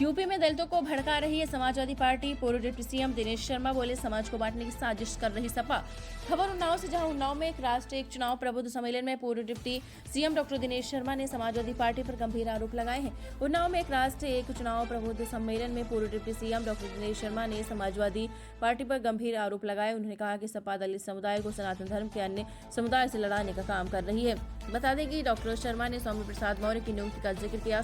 UP में दलितों को भड़का रही है समाजवादी पार्टी। पूर्व डिप्टी सीएम दिनेश शर्मा बोले समाज को बांटने की साजिश कर रही सपा। खबर उन्नाव से, जहां उन्नाव में एक राष्ट्रीय एक चुनाव प्रबुद्ध सम्मेलन में पूर्व deputy CM doctor Dinesh Sharma ने समाजवादी पार्टी पर गंभीर आरोप लगाए हैं। उन्नाव में एक राष्ट्रीय एक चुनाव प्रबुद्ध सम्मेलन में पूर्व deputy CM doctor Dinesh Sharma ने समाजवादी पार्टी पर गंभीर आरोप लगाए। उन्होंने कहा कि सपा दलित समुदाय को सनातन धर्म के अन्य समुदाय से लड़ाने का काम कर रही है। बता दें कि डॉक्टर शर्मा ने स्वामी प्रसाद मौर्य की नियुक्ति का जिक्र किया।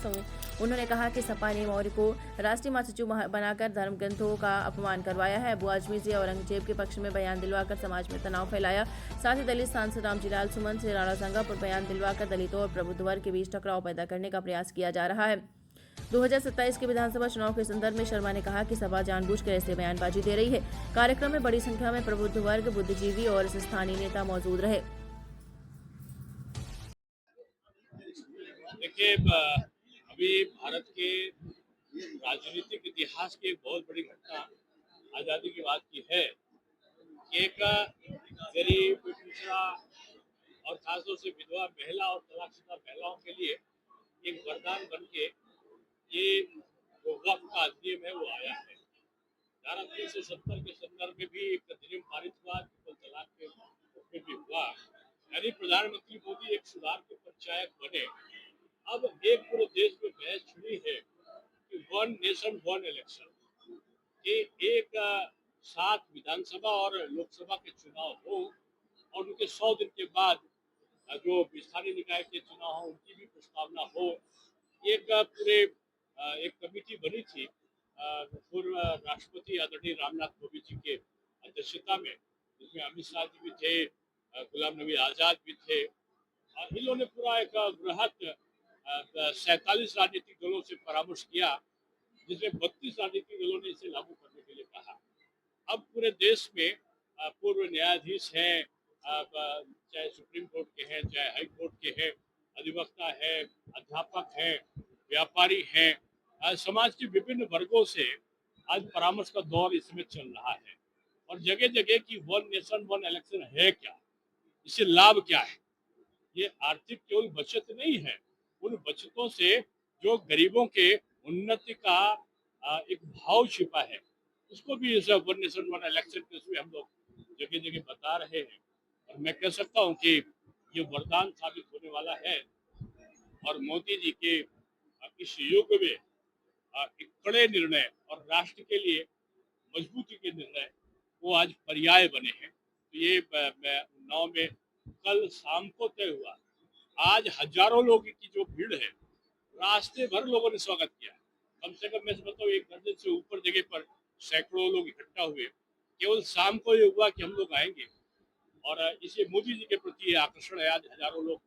उन्होंने कहा कि सपा ने मौर्य को राष्ट्रीय महासचिव बनाकर धर्म ग्रंथों का अपमान करवाया है। अबू आजमी से औरंगजेब के पक्ष में बयान दिलवाकर समाज में तनाव फैलाया। साथ ही दलित सांसद रामजीलाल सुमन से राणा संघा पर बयान दिलवाकर दलितों और प्रबुद्ध वर्ग के बीच टकराव पैदा करने का प्रयास किया जा रहा है। 2027 के विधानसभा चुनाव के संदर्भ में शर्मा ने कहा कि सपा जानबूझकर ऐसे बयानबाजी दे रही है। कार्यक्रम में बड़ी संख्या में प्रबुद्ध वर्ग, बुद्धिजीवी और स्थानीय नेता मौजूद रहे। देखिए, अभी भारत के राजनीतिक इतिहास की एक बहुत बड़ी घटना आजादी के बाद की है। एक गरीब, पिछड़ा और खासतौर से विधवा महिला और तलाकशुदा महिलाओं के लिए एक वरदान बन के ये जो वक्फ का अधिनियम है वो आया है। धारा 370 के संदर्भ में भी एक अधिनियम पारित हुआ, ट्रिपल तलाक के उसमें भी हुआ। यानी प्रधानमंत्री मोदी एक सुधार के परिचायक बने। अब एक पूरे देश में बहस छिड़ी है कि वन नेशन वन इलेक्शन, कि एक साथ विधानसभा और लोकसभा के चुनाव हो और उनके 100 दिन के बाद जो स्थानीय निकाय के चुनाव हो उनकी भी प्रस्तावना हो। एक पूरे एक कमेटी बनी थी पूर्व राष्ट्रपति आदरणीय रामनाथ कोविंद जी के अध्यक्षता में, जिसमें अमित शाह जी भी थे, गुलाम नबी आजाद भी थे। इन लोगों ने पूरा एक बृहत 47 राजनीतिक दलों से परामर्श किया, जिसमें 32 राजनीतिक दलों ने इसे लागू करने के लिए कहा। अब पूरे देश में पूर्व न्यायाधीश हैं, चाहे सुप्रीम कोर्ट के हैं, चाहे हाई कोर्ट के हैं, अधिवक्ता हैं, अध्यापक हैं, व्यापारी हैं, समाज के विभिन्न वर्गों से आज परामर्श का दौर इसमें चल रहा है। और जगह जगह की वन नेशन वन इलेक्शन है क्या, इससे लाभ क्या है। ये आर्थिक केवल बचत नहीं है, उन बचतों से जो गरीबों के उन्नति का एक भाव छिपा है, उसको भी इस वन नेशन वन इलेक्शन के उसमें हम लोग जगह जगह बता रहे हैं। और मैं कह सकता हूँ कि ये वरदान साबित होने वाला है। और मोदी जी के इस युग में एक कड़े निर्णय और राष्ट्र के लिए मजबूती के निर्णय वो आज पर्याय बने हैं। तो ये उन्नाव में कल शाम को तय हुआ। आज हजारों लोगों की जो भीड़ है, रास्ते भर लोगों ने स्वागत किया। कम से कम मैं समझता हूँ 1 दर्जन से ऊपर जगह पर सैकड़ों लोग इकट्ठा हुए। केवल शाम को ये हुआ कि हम लोग आएंगे, और इसे मोदी जी के प्रति आकर्षण है। आज हजारों लोग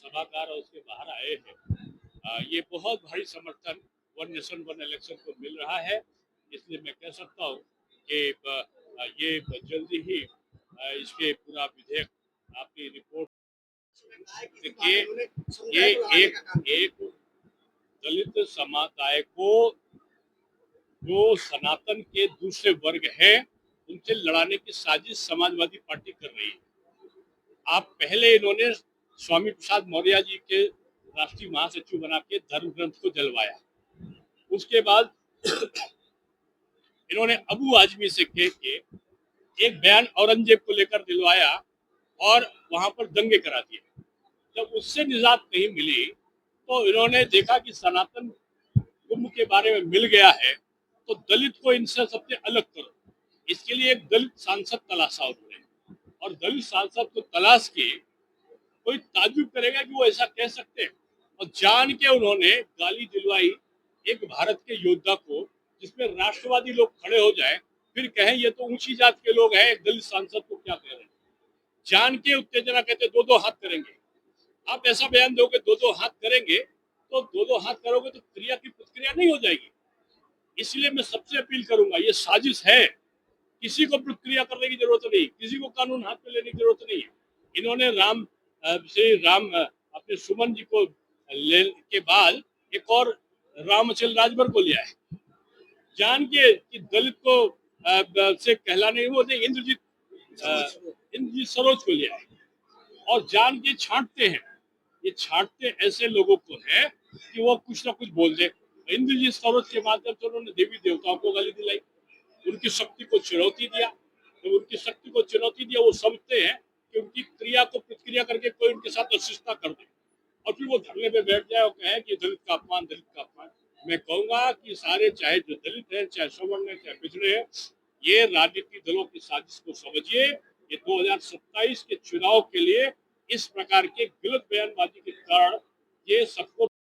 सभागार और उसके बाहर आए हैं। ये बहुत भारी समर्थन वन नेशन वन इलेक्शन को मिल रहा है। इसलिए मैं कह सकता हूँ कि ये जल्दी ही इसके पूरा विधेयक आपकी रिपोर्ट। देखिए, ये एक दलित समुदाय को जो सनातन के दूसरे वर्ग हैं उनसे लड़ाने की साजिश समाजवादी पार्टी कर रही है। आप पहले इन्होंने स्वामी प्रसाद मौर्य जी के राष्ट्रीय महासचिव बना के धर्म ग्रंथ को जलवाया। उसके बाद इन्होंने अबू आजमी से कह के एक बयान औरंगजेब को लेकर दिलवाया और वहां पर दंगे करा दिए। जब उससे निजात नहीं मिली तो इन्होंने देखा कि सनातन कुंभ के बारे में मिल गया है, तो दलित को इनसे सबसे अलग करो। इसके लिए एक दलित सांसद तलाशा उन्होंने, और दलित सांसद को तलाश के कोई ताज्जुब करेगा कि वो ऐसा कह सकते हैं। और जान के उन्होंने गाली दिलवाई एक भारत के योद्धा को, जिसमें राष्ट्रवादी लोग खड़े हो जाए फिर कहें ये तो ऊंची जात के लोग हैं, एक दलित सांसद को क्या कह रहे हैं। जान के उत्तेजना कहते 2-2 हाथ करेंगे। आप ऐसा बयान दोगे 2-2 हाथ करेंगे, तो 2-2 हाथ करोगे तो क्रिया की प्रतिक्रिया नहीं हो जाएगी। इसलिए मैं सबसे अपील करूंगा, ये साजिश है, किसी को प्रतिक्रिया करने की जरूरत नहीं, किसी को कानून हाथ में लेने की जरूरत नहीं है। इन्होंने श्री राम अपने सुमन जी को ले के बाद एक और रामचल राजभर को लिया है, जान के कि दलित को से कहलाने वो इंद्रजीत सरोज को लिया है। और जान के छांटते हैं, ये छांटते ऐसे लोगों को है कि वो कुछ ना कुछ बोल दे। इंद्र जी स्तोत्र के माध्यम से उन्होंने देवी देवताओं को गाली दिलाई, उनकी शक्ति को चुनौती दिया। तो उनकी शक्ति को चुनौती दिया, वो समझते हैं कि उनकी क्रिया को प्रतिक्रिया करके कोई उनके साथ अशिष्टता कर दे और फिर वो धरने पे बैठ जाए और कहे कि दलित का अपमान, दलित का अपमान। मैं कहूंगा कि सारे, चाहे जो दलित है, चाहे सवर्ण है, चाहे पिछड़े हैं, ये राजनीतिक दलों की साजिश को समझिए। ये 2027 के चुनाव के लिए इस प्रकार के गलत बयानबाजी के कारण ये सबको